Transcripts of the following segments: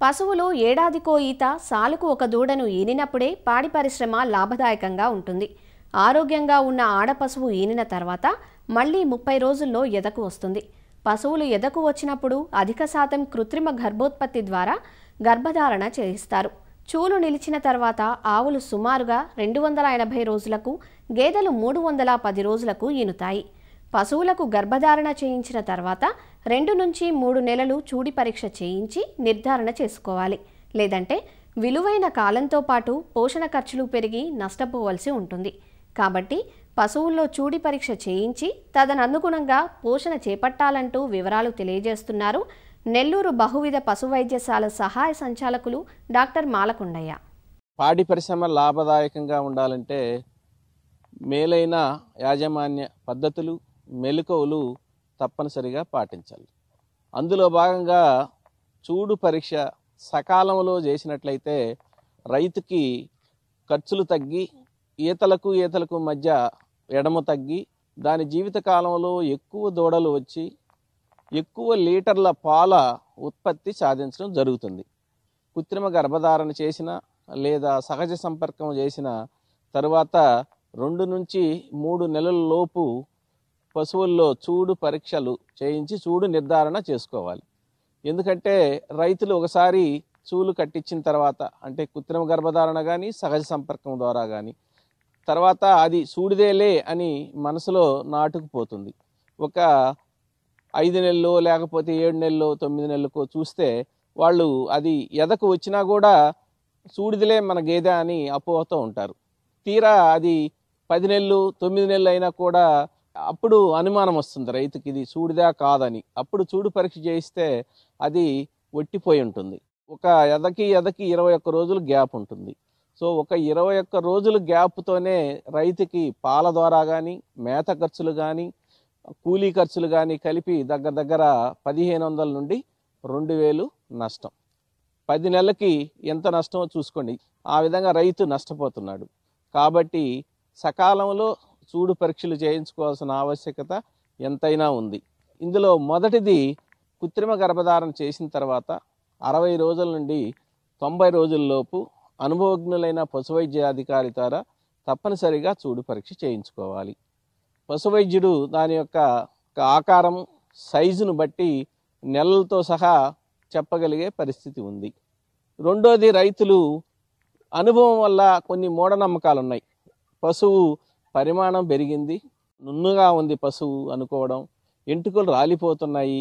పశువులు ఏడాదికో ఈత సాలుకు ఒక దూడను ఈనినప్పుడే పాడి పరిశ్రమ లాభదాయకంగా ఉంటుంది. ఆరోగ్యంగా ఉన్న ఆడ పశువు ఈనిన తర్వాత మళ్లీ 30 రోజుల్లో ఎదకు వస్తుంది. పశువులు ఎదకు వచ్చినప్పుడు అధిక శాతం కృత్రిమ గర్భోత్పత్తి ద్వారా గర్భధారణ చేయిస్తారు. చూలు నిలిచిన తర్వాత ఆవులు సుమారుగా 280 రోజులకు, గేదెలు 310 రోజులకు ఈనుతాయి. పశువులకు గర్భధారణ చేయించిన తర్వాత 2 నుంచి 3 నెలలు చూడి పరీక్ష చేయించి నిర్ధారణ చేసుకోవాలి. లేదంటే విలువైన కాలంతో పాటు పోషణ ఖర్చులు పెరిగి నష్టపోవలసి ఉంటుంది. కాబట్టి పశువుల్లో చూడి పరీక్ష చేయించి తదనుగుణంగా పోషణ చేపట్టాలంటూ వివరాలు తెలియజేస్తున్నారు నెల్లూరు బహువిధ పశువైద్యశాల సహాయ సంచాలకులు డాక్టర్ మాలకొండయ్య. పాడి పరిశ్రమ లాభదాయకంగా ఉండాలంటే మేలైన యాజమాన్య పద్ధతులు, మెలకువలు తప్పనిసరిగా పాటించాలి. అందులో భాగంగా చూడు పరీక్ష సకాలంలో చేసినట్లయితే రైతుకి ఖర్చులు తగ్గి ఈతలకు మధ్య ఎడమ తగ్గి దాని జీవితకాలంలో ఎక్కువ దూడలు వచ్చి ఎక్కువ లీటర్ల పాల ఉత్పత్తి సాధించడం జరుగుతుంది. కృత్రిమ గర్భధారణ చేసిన లేదా సహజ సంపర్కం చేసిన తరువాత 2 నుంచి 3 నెలల లోపు పశువుల్లో చూడు పరీక్షలు చేయించి చూడు నిర్ధారణ చేసుకోవాలి. ఎందుకంటే రైతులు ఒకసారి చూలు కట్టించిన తర్వాత, అంటే కృత్రిమ గర్భధారణ కానీ సహజ సంపర్కం ద్వారా కానీ, తర్వాత అది చూడిదేలే అని మనసులో నాటుకుపోతుంది. ఒక 5 నెలలు లేకపోతే 7 నెలలు 9 నెలలకు చూస్తే వాళ్ళు అది ఎదకు వచ్చినా కూడా చూడిదిలే మన గేదె అని అపోహతో ఉంటారు. తీరా అది 10 నెలలు 9 నెలలు అయినా కూడా అప్పుడు అనుమానం వస్తుంది రైతుకి, ఇది చూడిదా కాదని. అప్పుడు చూడు పరీక్ష చేయిస్తే అది ఒట్టిపోయి ఉంటుంది. ఒక ఎదకి 21 రోజులు గ్యాప్ ఉంటుంది. సో ఒక 21 రోజుల గ్యాప్తోనే రైతుకి పాల ద్వారా కానీ, మేత ఖర్చులు కానీ, కూలీ ఖర్చులు కానీ కలిపి దగ్గర 1500 నుండి 2000 నష్టం. 10 నెలలకి ఎంత నష్టమో చూసుకోండి. ఆ విధంగా రైతు నష్టపోతున్నాడు. కాబట్టి సకాలంలో చూడు పరీక్షలు చేయించుకోవాల్సిన ఆవశ్యకత ఎంతైనా ఉంది. ఇందులో మొదటిది, కృత్రిమ గర్భధారణ చేసిన తర్వాత 60 రోజుల నుండి 90 రోజుల్లోపు అనుభవజ్ఞులైన పశువైద్యాధికారి ద్వారా తప్పనిసరిగా చూడు పరీక్ష చేయించుకోవాలి. పశువైద్యుడు దాని యొక్క ఆకారం, సైజును బట్టి నెలలతో సహా చెప్పగలిగే పరిస్థితి ఉంది. రెండోది, రైతులు అనుభవం వల్ల కొన్ని మూఢనమ్మకాలు ఉన్నాయి. పశువు పరిమాణం పెరిగింది, నున్నుగా ఉంది పశువు అనుకోవడం, ఎంటుకలు రాలిపోతున్నాయి,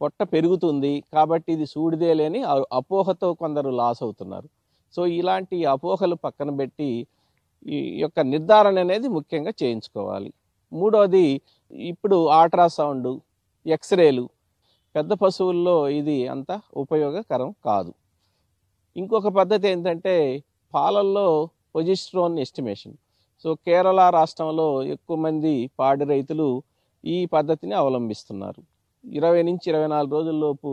పొట్ట పెరుగుతుంది కాబట్టి ఇది చూడిదేలేని అపోహతో కొందరు లాస్ అవుతున్నారు. సో ఇలాంటి అపోహలు పక్కన పెట్టి ఈ యొక్క నిర్ధారణ అనేది ముఖ్యంగా చేయించుకోవాలి. మూడోది, ఇప్పుడు అల్ట్రాసౌండ్, ఎక్స్రేలు పెద్ద పశువుల్లో ఇది అంత ఉపయోగకరం కాదు. ఇంకొక పద్ధతి ఏంటంటే పాలల్లో ప్రొజెస్టెరాన్ ఎస్టిమేషన్. సో కేరళ రాష్ట్రంలో ఎక్కువ మంది పాడి రైతులు ఈ పద్ధతిని అవలంబిస్తున్నారు. 20 నుంచి 24 రోజుల్లోపు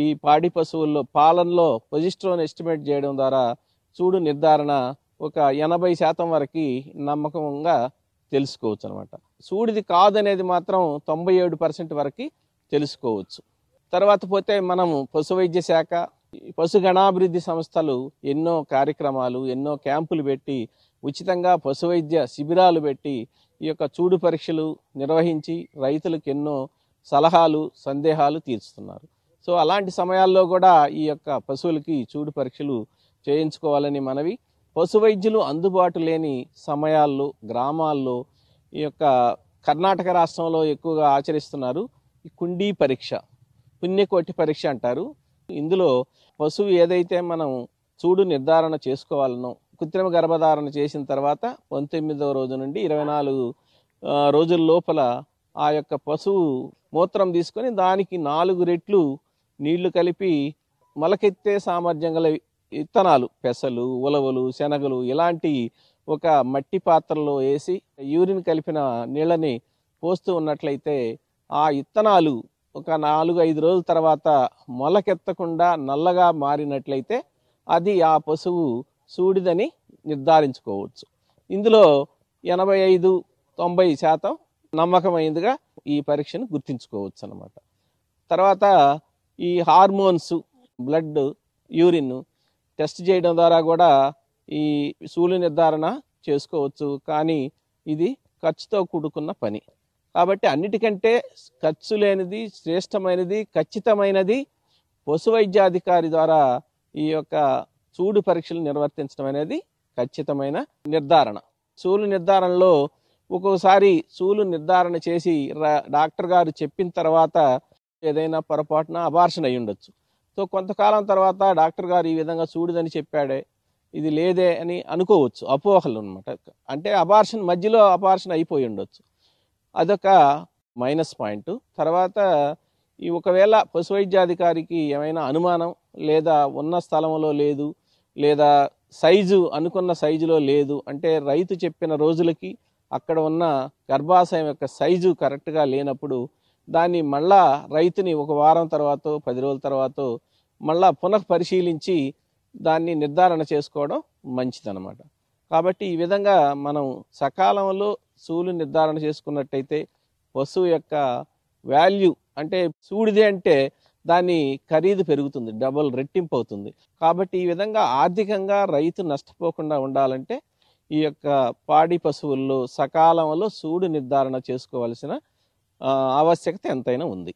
ఈ పాడి పశువుల్లో పాలనలో ప్రొజెస్టెరాన్ ఎస్టిమేట్ చేయడం ద్వారా చూడు నిర్ధారణ ఒక 80% వరకు నమ్మకంగా తెలుసుకోవచ్చు అనమాట. చూడిది కాదనేది మాత్రం 97% వరకు తెలుసుకోవచ్చు. తర్వాత పోతే మనము పశువైద్య శాఖ, పశుగణాభివృద్ధి సంస్థలు ఎన్నో కార్యక్రమాలు, ఎన్నో క్యాంపులు పెట్టి ఉచితంగా పశువైద్య శిబిరాలు పెట్టి ఈ యొక్క చూడు పరీక్షలు నిర్వహించి రైతులకు ఎన్నో సలహాలు, సందేహాలు తీర్చుతున్నారు. సో అలాంటి సమయాల్లో కూడా ఈ యొక్క పశువులకి చూడు పరీక్షలు చేయించుకోవాలని మనవి. పశువైద్యులు అందుబాటు లేని సమయాల్లో గ్రామాల్లో ఈ యొక్క కర్ణాటక రాష్ట్రంలో ఎక్కువగా ఆచరిస్తున్నారు ఈ కుండీ పరీక్ష, పుణ్యకోటి పరీక్ష అంటారు. ఇందులో పశువు ఏదైతే మనం చూడు నిర్ధారణ చేసుకోవాలనో, కృత్రిమ గర్భధారణ చేసిన తర్వాత 19వ రోజు నుండి 24 రోజుల లోపల ఆ యొక్క పశువు మూత్రం తీసుకొని దానికి 4 రెట్లు నీళ్లు కలిపి మొలకెత్తే సామర్థ్యం గల విత్తనాలు, పెసలు, ఉలవలు, శనగలు ఇలాంటి ఒక మట్టి పాత్రలో వేసి యూరిన్ కలిపిన నీళ్ళని పోస్తూ ఉన్నట్లయితే ఆ విత్తనాలు ఒక 4-5 రోజుల తర్వాత మొలకెత్తకుండా నల్లగా మారినట్లయితే అది ఆ పశువు సూడిదని నిర్ధారించుకోవచ్చు. ఇందులో 85-90% నమ్మకమైందిగా ఈ పరీక్షను గుర్తించుకోవచ్చు అన్నమాట. తర్వాత ఈ హార్మోన్స్, బ్లడ్ యూరిన్ టెస్ట్ చేయడం ద్వారా కూడా ఈ సూలు నిర్ధారణ చేసుకోవచ్చు. కానీ ఇది ఖర్చుతో కూడుకున్న పని. కాబట్టి అన్నిటికంటే ఖర్చు లేనిది, శ్రేష్టమైనది, ఖచ్చితమైనది పశు వైద్యాధికారి ద్వారా ఈ యొక్క సూడు పరీక్షలు నిర్వర్తించడం అనేది ఖచ్చితమైన నిర్ధారణ. సూలు నిర్ధారణలో ఒక్కోసారి సూలు నిర్ధారణ చేసి డాక్టర్ గారు చెప్పిన తర్వాత ఏదైనా పొరపాటున అబార్షన్ అయి ఉండొచ్చు. సో కొంతకాలం తర్వాత డాక్టర్ గారు ఈ విధంగా సూడిదని చెప్పాడే, ఇది లేదే అని అనుకోవచ్చు, అపోహలు అనమాట. అంటే మధ్యలో అబార్షన్ అయిపోయి ఉండొచ్చు. అదొక మైనస్ పాయింట్. తర్వాత ఈ ఒకవేళ పశు వైద్యాధికారికి ఏమైనా అనుమానం, లేదా ఉన్న స్థలంలో లేదు, లేదా అనుకున్న సైజులో లేదు అంటే రైతు చెప్పిన రోజులకి అక్కడ ఉన్న గర్భాశయం యొక్క సైజు కరెక్ట్గా లేనప్పుడు దాన్ని మళ్ళా రైతుని ఒక వారం తర్వాత 10 రోజుల తర్వాత మళ్ళా పునః పరిశీలించి దాన్ని నిర్ధారణ చేసుకోవడం మంచిదన్నమాట. కాబట్టి ఈ విధంగా మనం సకాలంలో సూలు నిర్ధారణ చేసుకున్నట్టయితే పశువు యొక్క వాల్యూ, అంటే సూడిదే అంటే దాని ఖరీదు పెరుగుతుంది, డబుల్ రెట్టింపు అవుతుంది. కాబట్టి ఈ విధంగా ఆర్థికంగా రైతు నష్టపోకుండా ఉండాలంటే ఈ యొక్క పాడి పశువుల్లో సకాలంలో సూడు నిర్ధారణ చేసుకోవాల్సిన ఆవశ్యకత ఎంతైనా ఉంది.